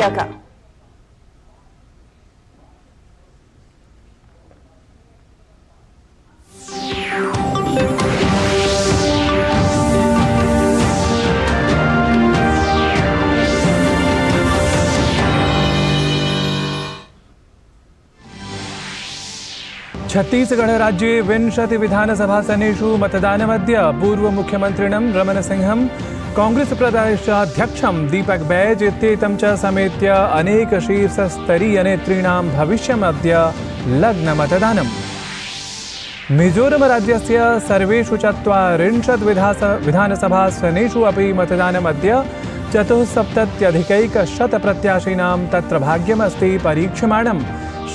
का। छत्तीसगढ़ राज्ये 20 विधानसभासनेषु मतदानमद्य पूर्वमुख्यमन्त्रिणं रमणसिंहं कांग्रेस प्रदेशाध्यक्षं दीपक बैज इत्येतं च समेत्य अनेक शीर्षस्तरीयनेतॄणां भविष्यमद्य लग्नमतदानम्। मिजोरम राज्यस्य सर्वेषु 40 विधानसभासनेषु अपि मतदानमद्य 74,100 प्रत्याशिनां तत्र भाग्यमस्ति परीक्ष्यमाणम्।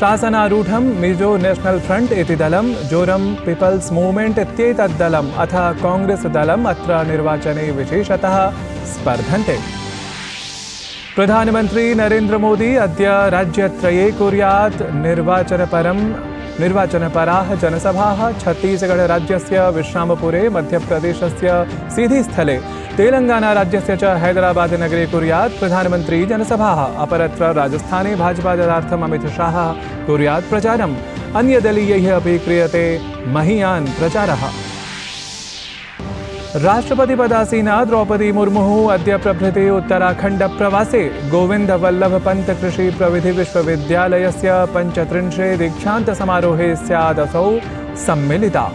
शासनारूढं मिजो नेशनल फ्रंट इति दलं, जोरम पीपल्स मूवमेंट इत्येतत् दलम् अथ कांग्रेस दलम् अत्र निर्वाचने विशेषतः स्पर्धन्ते। प्रधानमन्त्री नरेन्द्र मोदी अद्य राज्यत्रये कुर्यात् निर्वाचनपराः जनसभाः। छत्तीसगढ़ राज्यस्य विश्रामपुरे, मध्यप्रदेशस्य सीधीस्थले, तेलंगाना राज्यस्य च हैदराबाद नगरे कुर्यात् प्रधानमन्त्री जनसभाः। अपरत्र राजस्थाने भाजपा दलार्थम् अमित शाह कुर्यात् प्रचारम्। अन्यदलीयैः अपि क्रियते महीयान् प्रचारः। राष्ट्रपतिपदासीना द्रौपदी मुर्मुः अद्य प्रभृति उत्तराखण्ड प्रवासे। गोविंद वल्लभ पंत कृषि प्रविधि विश्वविद्यालयस्य 35 दीक्षान्त समारोहे स्यादसौ सम्मिलिता।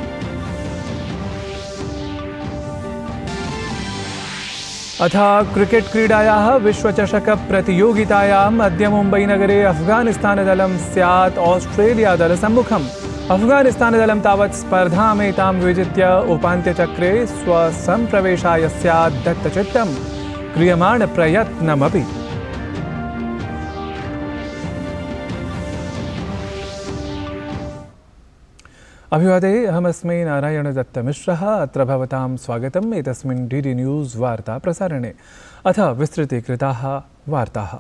अथ क्रिकेट क्रीडायाः विश्वचषक प्रतियोगितायाम् अद्य मुम्बईनगरे अफगानिस्तानदलं स्यात् ऑस्ट्रेलियादलसम्मुखम्। अफगानिस्तानदलं तावत् स्पर्धामेतां विजित्य उपान्त्यचक्रे स्वसंप्रवेशाय स्यात् दत्तचित्तं क्रियमाणप्रयत्नमपि। अभिवादे, अहमस्मि नारायण दत्तमिश्रः। अत्र भवतां स्वागतम् एतस्मिन् डीडी न्यूज़ वार्ता प्रसारणे। अथ विस्तृतीकृताः वार्ताः।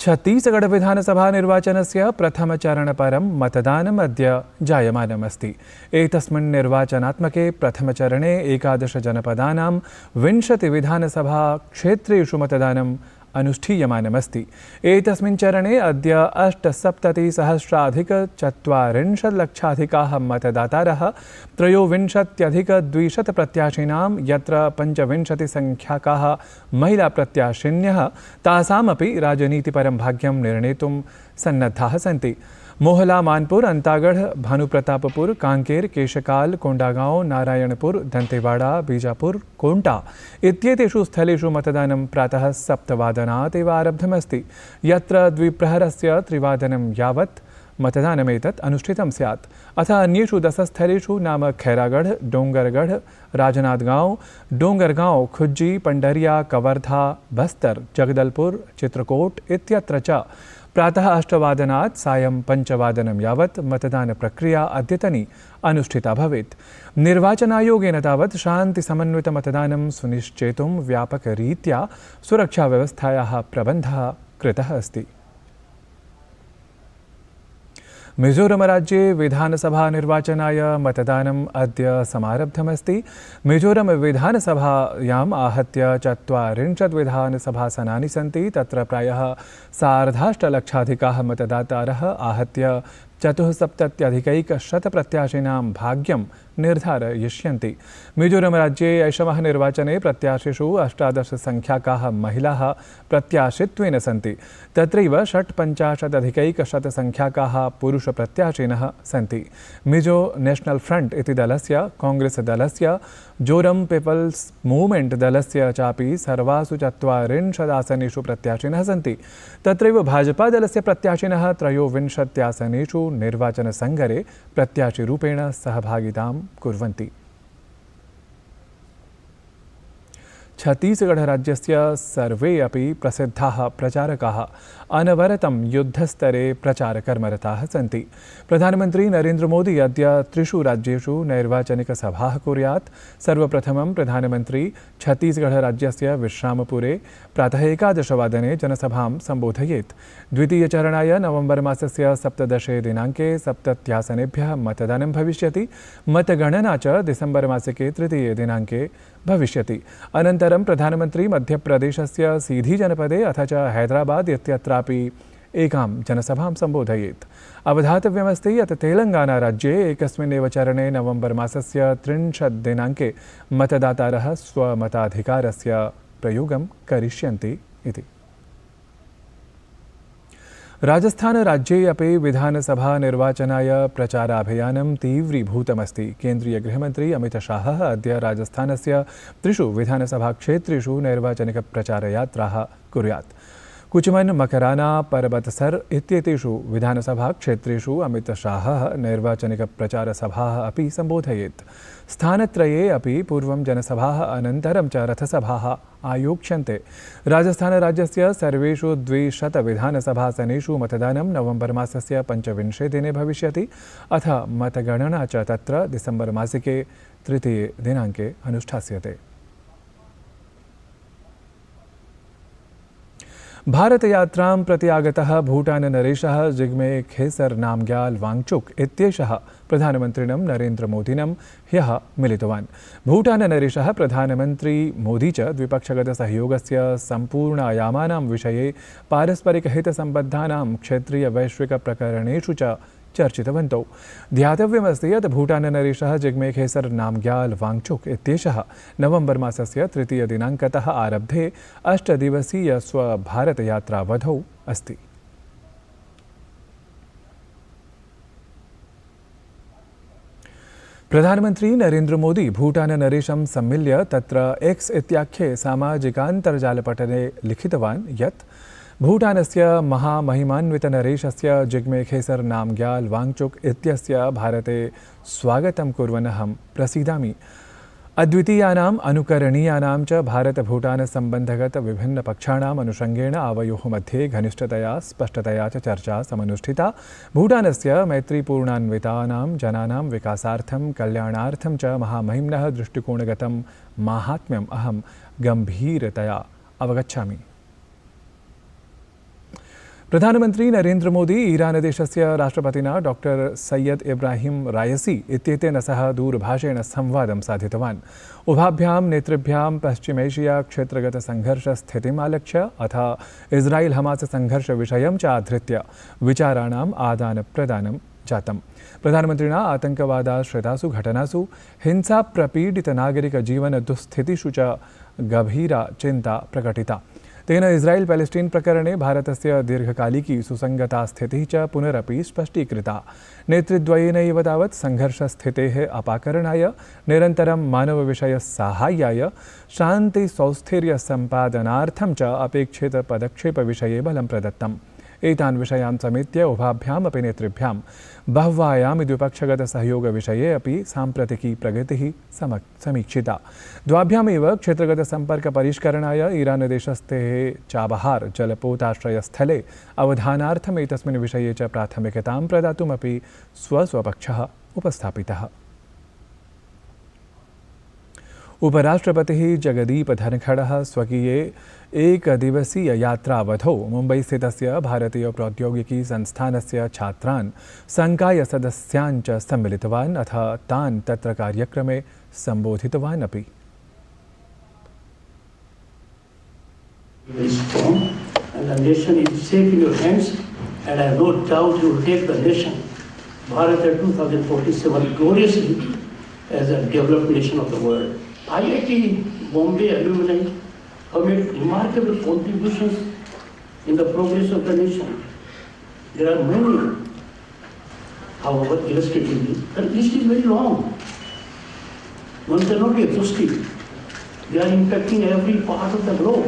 छत्तीसगढ़ विधानसभा निर्वाचनस्य प्रथमचरणपरं मतदानम् अद्य जायमानमस्ति। एतस्मिन् निर्वाचनात्मके प्रथमचरणे 11 जनपदानां 20 विधानसभा क्षेत्रेषु मतदानम् अनुष्ठीयमानमस्ति। एतस्मिन् चरणे अद्य 8,70,000 लक्षाधिकाः मतदातारः 23,200 प्रत्याशिनां, यत्र 25 संख्याकाः महिलाप्रत्याशिन्यः तासामपि राजनीतिपरं भाग्यं निर्णेतुं सन्नद्धाः सन्ति। मोहला, मानपुर, अंतागढ़, भानुप्रतापपुर, कांकेर, केशकाल, कोंडागांव, नारायणपुर, दंतेवाड़ा, बीजापुर, कोंटा इत्येतेषु स्थलेषु मतदानं प्रातः 7:00 एव आरब्धमस्ति, यत्र द्विप्रहरस्य 3:00 यावत् मतदानमेतत् अनुष्ठितं स्यात्। अथ अन्येषु 10 स्थलेषु नाम खैरागढ़, डोंगरगढ़, राजनांदगांव, डोंगरगांव, खुज्जी, पंडरिया, कवर्धा, बस्तर, जगदलपुर, चित्रकोट इत्यत्र च प्रातः 8:00 सायं 5:00 यावत् मतदान प्रक्रिया अद्यतनी अनुष्ठिता भवेत्। निर्वाचनायोगेन तावत् शान्तिसमन्वित मतदानं सुनिश्चेतुं व्यापकरीत्या सुरक्षाव्यवस्थायाः प्रबन्धः कृतः अस्ति। मिजोरम राज्ये विधानसभा निर्वाचनाय मतदानम् अद्य समारब्धमस्ति। मिजोरम विधानसभायाम् आहत्य 40 विधानसभासनानि सन्ति। तत्र प्रायः 8.5 लक्षाधिकाः मतदातारः आहत्य 74,100 प्रत्याशिनां भाग्यं निर्धारयिष्यन्ति। मिजोरम राज्ये ऐषमः निर्वाचने प्रत्याशिषु 18 संख्याकाः महिलाः प्रत्याशित्वेन सन्ति। तत्रैव 56,100 संख्याकाः पुरुषप्रत्याशिनः सन्ति। मिजो नेशनल फ्रंट इति दलस्य, कांग्रेस दलस्य, जोरम पीपल्स मूवमेंट दलस्य चापि सर्वासु 40 आसनेषु प्रत्याशिनः सन्ति। तत्रैव भाजपा दलस्य प्रत्याशिनः 23 आसनेषु निर्वाचनसङ्गरे प्रत्याशिरूपेण सहभागितां कुर्वन्ति। छत्तीसगढ़ राज्यस्य सर्वे अपि प्रसिद्धाः प्रचारकाः अनवरतं युद्धस्तरे प्रचारकर्मरताः सन्ति। प्रधानमन्त्री नरेन्द्र मोदी अद्य 3 राज्येषु नैर्वाचनिकसभाः कुर्यात्। सर्वप्रथमं प्रधानमन्त्री छत्तीसगढ़ राज्यस्य विश्रामपुरे प्रातः 11:00 जनसभां सम्बोधयेत्। द्वितीयचरणाय नवम्बर मासस्य 17 दिनाङ्के 70 आसनेभ्यः मतदानं भविष्यति। मतगणना च डिसेम्बर मासिके 3 दिनाङ्के भविष्यति। अनन्तरं प्रधानमन्त्री मध्यप्रदेशस्य सीधी जनपदे अथ च हैदराबाद इत्यत्रापि एकां जनसभां सम्बोधयेत्। अवधातव्यमस्ति यत् तेलङ्गानाराज्ये एकस्मिन्नेव चरणे नवम्बर् मासस्य 30 दिनाङ्के मतदातारः स्वमताधिकारस्य प्रयोगं करिष्यन्ति इति। राजस्थानराज्ये अपि विधानसभा निर्वाचनाय प्रचाराभियानं तीव्रीभूतमस्ति। केन्द्रीय गृहमन्त्री अमितशाहः अद्य राजस्थानस्य 3 विधानसभाक्षेत्रेषु नैर्वाचनिकप्रचारयात्राः कुर्यात्। कुचमन, मकराना, परबतसर इत्येतेषु विधानसभाक्षेत्रेषु अमितशाहः नैर्वाचनिकप्रचारसभाः अपि सम्बोधयेत्। स्थानत्रये अपि पूर्वं जनसभाः अनन्तरं च रथसभाः आयोक्ष्यन्ते। राजस्थानराज्यस्य सर्वेषु 200 विधानसभासनेषु मतदानं नवम्बर् मासस्य 25 दिने भविष्यति। अथ मतगणना च तत्र डिसेम्बर् मासिके 3 दिनाङ्के अनुष्ठास्यते। भारतयात्रां प्रति आगतः भूटाननरेशः जिग्मे खेसर नामग्याल वांगचुक इत्येषः प्रधानमन्त्रिणं नरेन्द्रमोदिनं ह्यः मिलितवान्। भूटाननरेशः प्रधानमन्त्री मोदी च द्विपक्षगतसहयोगस्य सम्पूर्णायामानां विषये पारस्परिकहितसम्बद्धानां क्षेत्रीयवैश्विकप्रकरणेषु च चर्चितवन्तौ। ध्यातव्यमस्ति यत् भूटाननरेशः जिग्मे खेसर नामग्याल वांगचुक इत्येषः नवम्बर् मासस्य 3 दिनाङ्कतः आरब्धे 8 दिवसीय स्वभारतयात्रावधौ अस्ति। प्रधानमन्त्री नरेन्द्र मोदी भूटाननरेशं सम्मिल्य तत्र एक्स इत्याख्ये सामाजिकान्तर्जालपटले लिखितवान् यत् भूटानस्य महामहिमान्वितनरेशस्य जिग्मे खेसर नामग्याल वांगचुक इत्यस्य भारते स्वागतं कुर्वन्नहं प्रसीदामि। अद्वितीयानाम् अनुकरणीयानां च भारत-भूटान-सम्बन्धगत विभिन्नपक्षाणाम् अनुषङ्गेण आवयोः मध्ये घनिष्ठतया स्पष्टतया च चर्चा समनुष्ठिता। भूटानस्य मैत्रीपूर्णान्वितानां जनानां विकासार्थं कल्याणार्थं च महामहिम्नः दृष्टिकोणगतं माहात्म्यम् अहं गम्भीरतया अवगच्छामि। प्रधानमन्त्री नरेन्द्र मोदी ईरानदेशस्य राष्ट्रपतिना डॉक्टर सैयद इब्राहिम रायसी इत्येतेन सह दूरभाषेण संवादं साधितवान्। उभाभ्यां नेतृभ्यां पश्चिमैशिया क्षेत्रगतसङ्घर्षस्थितिम् आलक्ष्य अथ इस्रायेल-हमास संघर्षविषयं च आधृत्य विचाराणाम् आदानप्रदानं जातम्। प्रधानमन्त्रिणा आतङ्कवादाश्रितासु घटनासु हिंसाप्रपीडितनागरिकजीवनदुःस्थितिषु च गभीरा चिन्ता प्रकटिता। तेन इस्रायेल पैलेस्टीन प्रकरणे भारतस्य दीर्घकालिकी सुसंगता स्थितिः च पुनरपि स्पष्टीकृता। नेतृद्वयेनैव तावत् संघर्षस्थितेः अपाकरणाय, निरन्तरं मानवविषयसाहाय्याय, शान्तिसौस्थैर्यसम्पादनार्थं च अपेक्षितपदक्षेपविषये बलं प्रदत्तम्। एतान् विषयान् समेत्य उभाभ्याम् अपि नेतृभ्यां बह्वायां द्विपक्षगतसहयोगविषये अपि साम्प्रतिकी प्रगतिः समीक्षिता। द्वाभ्यामेव क्षेत्रगतसम्पर्कपरिष्करणाय ईरानदेशस्थेः चाबहार जलपोताश्रयस्थले अवधानार्थम् एतस्मिन् विषये च प्राथमिकतां प्रदातुमपि स्वस्वपक्षः उपस्थापितः। उपराष्ट्रपतिः जगदीप धनखडः स्वकीये एकदिवसीय यात्रावधौ मुम्बईस्थितस्य भारतीय प्रौद्योगिकी संस्थानस्य छात्रान्, संकायसदस्यान् च सम्मिलितवान् अथ तान् तत्र कार्यक्रमे सम्बोधितवान् अपि। Very strong, and the nation is safe in your hands, and I have no doubt you will take the nation, Bharat 2047, gloriously as a developed nation of the world. IIT Bombay alumni have made remarkable contributions in the progress of the nation. There are many, however, illustratively, the list is very long. One cannot be exhaustive. They are impacting every part of the globe.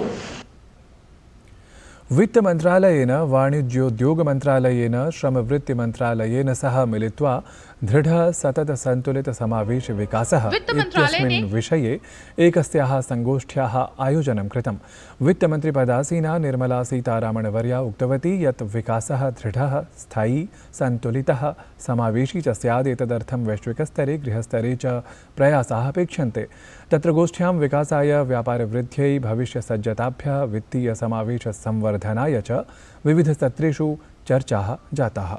वित्त मंत्रालयेन, वाणिज्योद्योग मंत्रालयेन, श्रमवृत्ति मंत्रालयेन सह मिलित्वा दृढ़ सतत संतुलित समावेश विकासः इत्यस्मिन् विषये एकस्याः संगोष्ठ्याः आयोजनं कृतम्। वित्तमन्त्रिपदासीना निर्मला सीतारामणवर्या उक्तवती यत् विकासः दृढः, स्थायी, सन्तुलितः, समावेशी च स्यात्। एतदर्थं वैश्विकस्तरे, गृहस्तरे च प्रयासाः अपेक्ष्यन्ते। तत्र गोष्ठ्यां विकासाय, व्यापारवृद्ध्यै, भविष्यसज्जताभ्यः, वित्तीयसमावेशसंवर्धनाय च विविधसत्रेषु चर्चाः जाताः।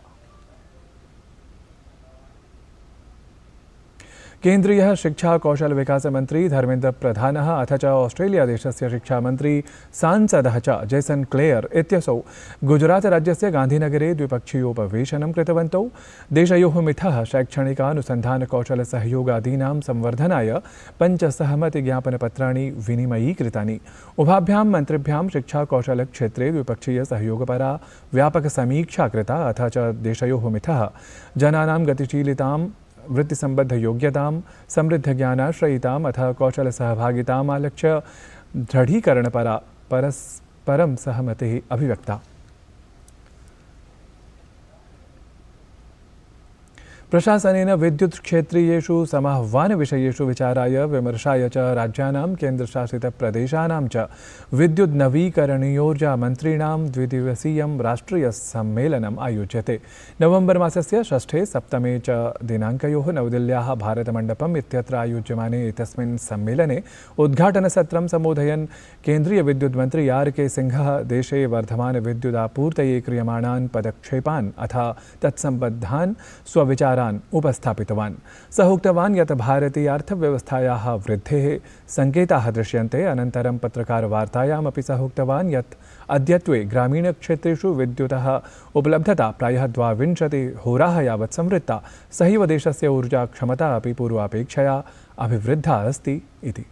केन्द्रीयः शिक्षा कौशल विकास मंत्री धर्मेन्द्र प्रधानः अथ च ऑस्ट्रेलिया देशस्य शिक्षामन्त्री सांसदः च जेसन क्लेयर इत्यसौ गुजरातराज्यस्य गान्धीनगरे द्विपक्षीयोपवेशनं कृतवन्तौ। देशयोः मिथः शैक्षणिकानुसन्धानकौशलसहयोगादीनां संवर्धनाय 5 सहमतिज्ञापनपत्राणि विनिमयीकृतानि। उभाभ्यां मन्त्रिभ्यां शिक्षाकौशलक्षेत्रे द्विपक्षीयसहयोगपरा व्यापकसमीक्षा कृता अथ च देशयोः मिथः जनानां गतिशीलितां वृत्तिसम्बद्धयोग्यतां समृद्धज्ञानाश्रयिताम् अथ कौशलसहभागिताम् आलक्ष्य दृढीकरणपरा परस्परं सहमतिः अभिव्यक्ता। प्रशासनेन विद्युत् क्षेत्रीयेषु समाह्वानविषयेषु विचाराय विमर्शाय च राज्यानां केन्द्रशासितप्रदेशानां च विद्युत् नवीकरणीयोर्जामन्त्रीणां द्विदिवसीयं राष्ट्रियसम्मेलनम् आयोज्यते। नवम्बर् मासस्य 6-7 च दिनाङ्कयोः नवदिल्ल्याः भारतमण्डपम् इत्यत्र आयोज्यमाने एतस्मिन् सम्मेलने उद्घाटनसत्रं सम्बोधयन् केन्द्रीयविद्युत्मन्त्री R.K. सिंहः देशे वर्धमानविद्युदापूर्तये क्रियमाणान् पदक्षेपान् अथ तत्सम्बद्धान् स्वविचारान् उपस्थापितवान्। सः उक्तवान् यत् भारतीयार्थव्यवस्थायाः वृद्धेः सङ्केताः दृश्यन्ते। अनन्तरं पत्रकारवार्तायामपि सः उक्तवान् यत् अद्यत्वे ग्रामीणक्षेत्रेषु विद्युतः उपलब्धता प्रायः 22 होराः यावत् संवृत्ता। सहैव देशस्य ऊर्जाक्षमता अपि पूर्वापेक्षया अभिवृद्धा अस्ति इति।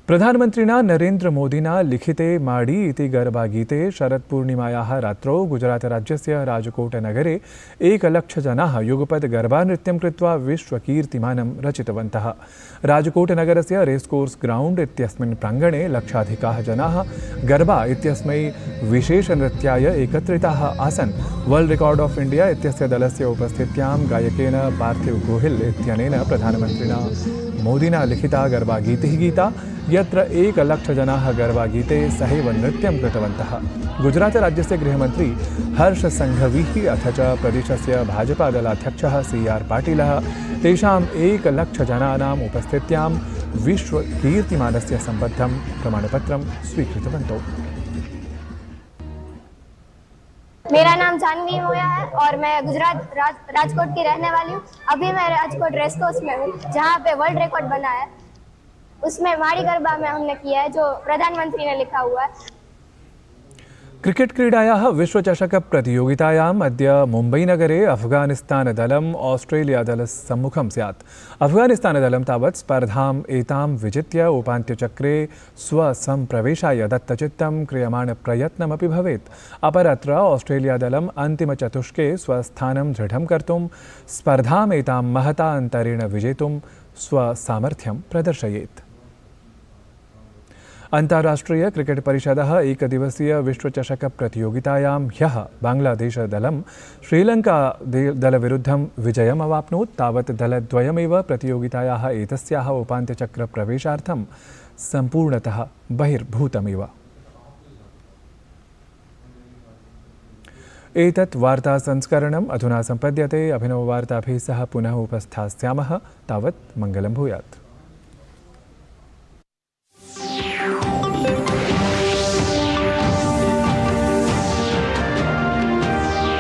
प्रधानमन्त्रिणा नरेन्द्र मोदिना लिखिते माडी इति गरबागीते शरत्पूर्णिमायाः रात्रौ गुजरातराज्यस्य राजकोटनगरे 1 लक्ष जनाः युगपद् गरबानृत्यं कृत्वा विश्वकीर्तिमानं रचितवन्तः। राजकोटनगरस्य रेस्कोर्स् ग्राउण्ड् इत्यस्मिन् प्राङ्गणे लक्षाधिकाः जनाः गरबा इत्यस्मै विशेषनृत्याय एकत्रिताः आसन्। वर्ल्ड रेकॉर्ड ऑफ इंडिया इत्यस्य दलस्य उपस्थित्यां गायकेन पार्थिव गोहिल इत्यनेन प्रधानमन्त्रिणा मोदिना लिखिता गरबागीतिः गीता, यत्र 1 लक्ष जनाः गरबागीते सहैव नृत्यं कृतवन्तः। गुजरातराज्यस्य गृहमन्त्री हर्ष संघवीः अथ च प्रदेशस्य भाजपादलाध्यक्षः CR पाटिलः तेषाम् 1 लक्ष जनानाम् उपस्थित्यां विश्वकीर्तिमानस्य सम्बद्धं प्रमाणपत्रं स्वीकृतवन्तौ। मेरा नाम जानवी मोया है और मैं गुजरात राजकोट की रहने वाली हूँ। अभी मैं राजकोट रेसकोर्स में हूँ जहाँ पे वर्ल्ड रिकॉर्ड बना है। उसमें माड़ी गरबा में हमने किया है जो प्रधानमंत्री ने लिखा हुआ है। क्रिकेट क्रीडायाः विश्वचषकप्रतियोगितायाम् अद्य मुम्बईनगरे अफगानिस्तानदलम् ऑस्ट्रेलियादलसम्मुखं स्यात्। अफगानिस्तानदलं तावत् स्पर्धाम् एतां विजित्य उपान्त्यचक्रे स्वसम्प्रवेशाय दत्तचित्तं क्रियमाणप्रयत्नमपि भवेत्। अपरत्र ऑस्ट्रेलियादलम् अन्तिमचतुष्के स्वस्थानं दृढं कर्तुं स्पर्धाम् एतां महता अन्तरेण विजेतुं स्वसामर्थ्यं प्रदर्शयेत्। अन्ताराष्ट्रीय क्रिकेट परिषदः एकदिवसीय विश्वचषकप्रतियोगितायां ह्यः बाङ्ग्लादेशदलं श्रीलङ्कादलविरुद्धं विजयम् अवाप्नोत्। तावत् दलद्वयमेव प्रतियोगितायाः एतस्याः उपान्त्यचक्रप्रवेशार्थं सम्पूर्णतः बहिर्भूतमेव। एतत् वार्तासंस्करणम् अधुना सम्पद्यते। अभिनववार्ताभिः सह पुनः उपस्थास्यामः। तावत् मङ्गलं भूयात्।